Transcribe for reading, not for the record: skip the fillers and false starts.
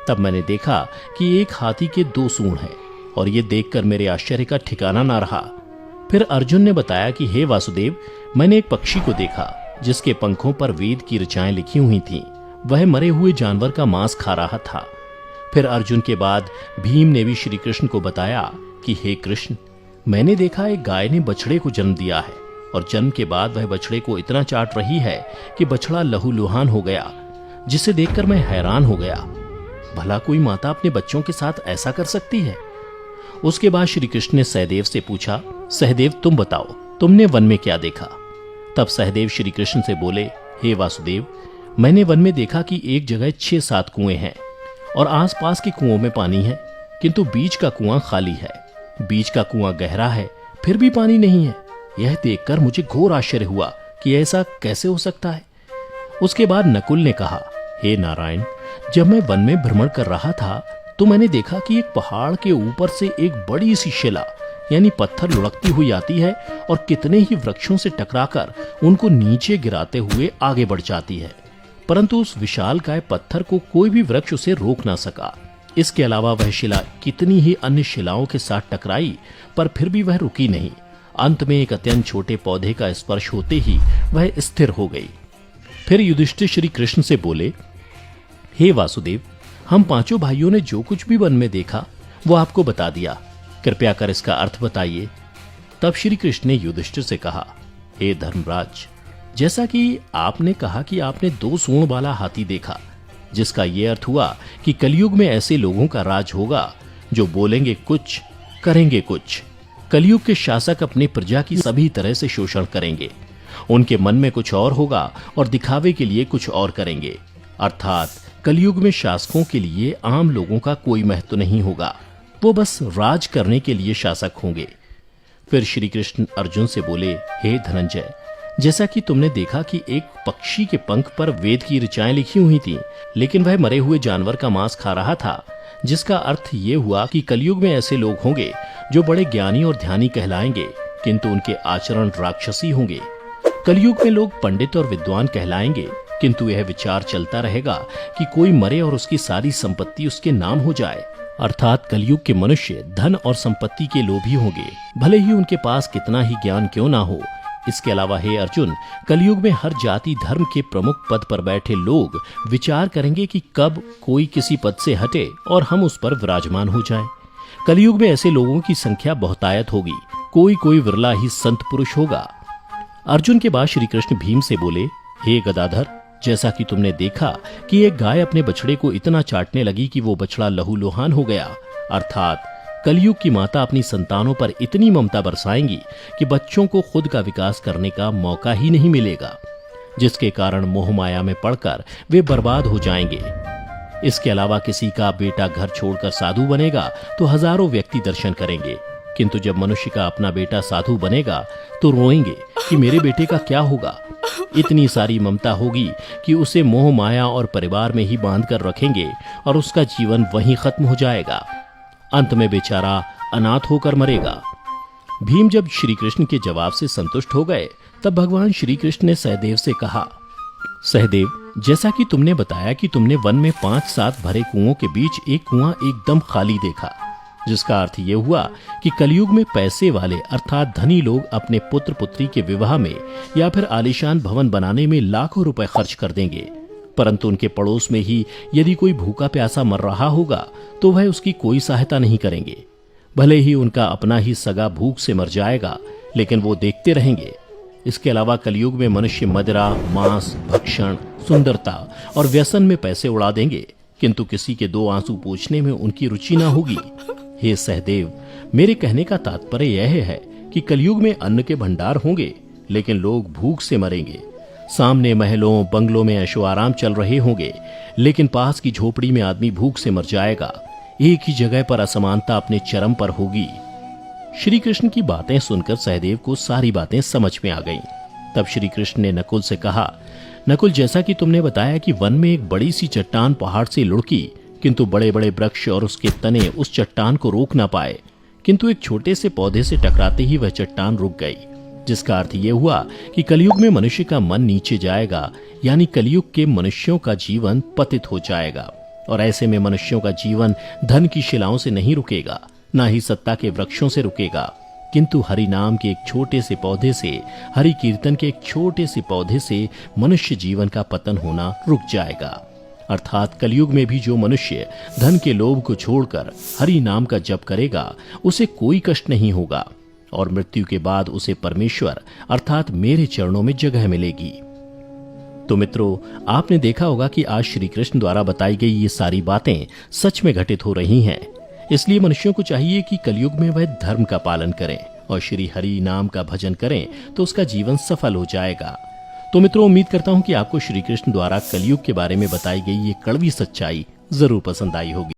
तब मैंने देखा कि एक हाथी के 2 सूंड हैं और ये देखकर मेरे आश्चर्य का ठिकाना ना रहा। फिर अर्जुन ने बताया कि हे वासुदेव, मैंने एक पक्षी को देखा जिसके पंखों पर वेद की ऋचाएं लिखी हुई थीं। वह मरे हुए जानवर का मांस खा रहा था। फिर अर्जुन के बाद भीम ने भी श्री कृष्ण को बताया कि हे कृष्ण, मैंने देखा एक गाय ने बछड़े को जन्म दिया है और जन्म के बाद वह बछड़े को इतना चाट रही है कि बछड़ा लहूलुहान हो गया, जिसे देखकर मैं हैरान हो गया। भला कोई माता अपने बच्चों के साथ ऐसा कर सकती है? उसके बाद श्री कृष्ण ने सहदेव से पूछा, सहदेव तुम बताओ, तुमने वन में क्या देखा? तब सहदेव श्री कृष्ण से बोले, हे वासुदेव, मैंने वन में देखा कि एक जगह 6-7 कुएं हैं और आसपास के कुओं में पानी है, किंतु बीच का कुआं खाली है। बीच का कुआं गहरा है, फिर भी पानी नहीं है। यह देखकर मुझे घोर आश्चर्य हुआ कि ऐसा कैसे हो सकता है। उसके बाद नकुल ने कहा, हे नारायण, जब मैं वन में भ्रमण कर रहा था तो मैंने देखा कि एक पहाड़ के ऊपर से एक बड़ी सी शिला यानी पत्थर लुढ़कती हुई आती है और कितने ही वृक्षों से टकराकर उनको नीचे गिराते हुए आगे बढ़ जाती है, परंतु उस विशालकाय पत्थर को कोई भी वृक्ष उसे रोक ना सका। इसके अलावा वह शिला कितनी ही अन्य शिलाओं के साथ टकराई, पर फिर भी वह रुकी नहीं। अंत में एक अत्यंत छोटे पौधे का स्पर्श होते ही वह स्थिर हो गई। फिर युधिष्ठिर श्री कृष्ण से बोले, हे वासुदेव, हम 5 भाइयों ने जो कुछ भी वन में देखा वो आपको बता दिया, कृपया कर इसका अर्थ बताइए। तब श्री कृष्ण ने युधिष्ठिर से कहा, हे धर्मराज, जैसा कि आपने कहा कि आपने 2 सूंड वाला हाथी देखा, जिसका यह अर्थ हुआ कि कलयुग में ऐसे लोगों का राज होगा जो बोलेंगे कुछ, करेंगे कुछ। कलयुग के शासक अपनी प्रजा की सभी तरह से शोषण करेंगे। उनके मन में कुछ और होगा और दिखावे के लिए कुछ और करेंगे। अर्थात कलयुग में शासकों के लिए आम लोगों का कोई महत्व नहीं होगा, वो बस राज करने के लिए शासक होंगे। फिर श्री कृष्ण अर्जुन से बोले, हे धनंजय, जैसा कि तुमने देखा कि एक पक्षी के पंख पर वेद की ऋचाएं लिखी हुई थीं, लेकिन वह मरे हुए जानवर का मांस खा रहा था, जिसका अर्थ ये हुआ कि कलयुग में ऐसे लोग होंगे जो बड़े ज्ञानी और ध्यानी कहलाएंगे, किंतु उनके आचरण राक्षसी होंगे। कलयुग में लोग पंडित और विद्वान कहलाएंगे, किंतु यह विचार चलता रहेगा कि कोई मरे और उसकी सारी संपत्ति उसके नाम हो जाए। अर्थात कलयुग के मनुष्य धन और संपत्ति के लोभी होंगे, भले ही उनके पास कितना ही ज्ञान क्यों ना हो। इसके अलावा हे अर्जुन, कलयुग में हर जाति धर्म के प्रमुख पद पर बैठे लोग विचार करेंगे कि कब कोई किसी पद से हटे और हम उस पर विराजमान हो जाएं। कलयुग में ऐसे लोगों की संख्या बहुतायत होगी, कोई कोई विरला ही संत पुरुष होगा। अर्जुन के बाद श्री कृष्ण भीम से बोले, हे गदाधर, जैसा कि तुमने देखा कि एक गाय अपने बछड़े को इतना चाटने लगी कि वो बछड़ा लहूलुहान हो गया, अर्थात कलयुग की माता अपनी संतानों पर इतनी ममता बरसाएंगी कि बच्चों को खुद का विकास करने का मौका ही नहीं मिलेगा, जिसके कारण मोह माया में पड़कर वे बर्बाद हो जाएंगे। इसके अलावा किसी का बेटा घर छोड़कर साधु बनेगा तो हजारों व्यक्ति दर्शन करेंगे, किंतु जब मनुष्य का अपना बेटा साधु बनेगा तो रोएंगे कि मेरे बेटे का क्या होगा। इतनी सारी ममता होगी कि उसे मोह माया और परिवार में ही बांध कर रखेंगे और उसका जीवन वहीं खत्म हो जाएगा। अंत में बेचारा अनाथ होकर मरेगा। भीम जब श्री कृष्ण के जवाब से संतुष्ट हो गए, तब भगवान श्री कृष्ण ने सहदेव से कहा, सहदेव, जैसा कि तुमने बताया कि तुमने वन में 5-7 भरे कुओं के बीच एक कुआं एकदम खाली देखा, जिसका अर्थ ये हुआ कि कलयुग में पैसे वाले अर्थात धनी लोग अपने पुत्र पुत्री के विवाह में या फिर आलीशान भवन बनाने में लाखों रुपए खर्च कर देंगे, परंतु उनके पड़ोस में ही यदि कोई भूखा प्यासा मर रहा होगा तो वह उसकी कोई सहायता नहीं करेंगे। भले ही उनका अपना ही सगा भूख से मर जाएगा, लेकिन वो देखते रहेंगे। इसके अलावा कलयुग में मनुष्य मदिरा, मांस, भक्षण, सुंदरता और व्यसन में पैसे उड़ा देंगे, किंतु किसी के 2 आंसू पोंछने में उनकी रुचि ना होगी। हे सहदेव, मेरे कहने का तात्पर्य यह है कि कलयुग में अन्न के भंडार होंगे, लेकिन लोग भूख से मरेंगे। सामने महलों बंगलों में ऐशो आराम चल रहे होंगे, लेकिन पास की झोपड़ी में आदमी भूख से मर जाएगा। एक ही जगह पर असमानता अपने चरम पर होगी। श्री कृष्ण की बातें सुनकर सहदेव को सारी बातें समझ में आ गईं। तब श्री कृष्ण ने नकुल से कहा, नकुल, जैसा कि तुमने बताया कि वन में एक बड़ी सी चट्टान पहाड़ से लुढ़की, किंतु बड़े बड़े वृक्ष और उसके तने उस चट्टान को रोक ना पाए, किंतु एक छोटे से पौधे से टकराते ही वह चट्टान रुक गई, जिसका अर्थ यह हुआ कि कलयुग में मनुष्य का मन नीचे जाएगा, यानी कलयुग के मनुष्यों का जीवन पतित हो जाएगा। और ऐसे में मनुष्यों का जीवन धन की शिलाओं से नहीं रुकेगा, ना ही सत्ता के वृक्षों से रुकेगा, किंतु हरि नाम के एक छोटे से पौधे से, हरि कीर्तन के एक छोटे से पौधे से मनुष्य जीवन का पतन होना रुक जाएगा। अर्थात कलयुग में भी जो मनुष्य धन के लोभ को छोड़कर हरि नाम का जप करेगा, उसे कोई कष्ट नहीं होगा और मृत्यु के बाद उसे परमेश्वर अर्थात मेरे चरणों में जगह मिलेगी। तो मित्रों, आपने देखा होगा कि आज श्री कृष्ण द्वारा बताई गई ये सारी बातें सच में घटित हो रही हैं। इसलिए मनुष्यों को चाहिए कि कलयुग में वह धर्म का पालन करें और श्री हरि नाम का भजन करें, तो उसका जीवन सफल हो जाएगा। तो मित्रों, उम्मीद करता हूं कि आपको श्री कृष्ण द्वारा कलयुग के बारे में बताई गई ये कड़वी सच्चाई जरूर पसंद आई होगी।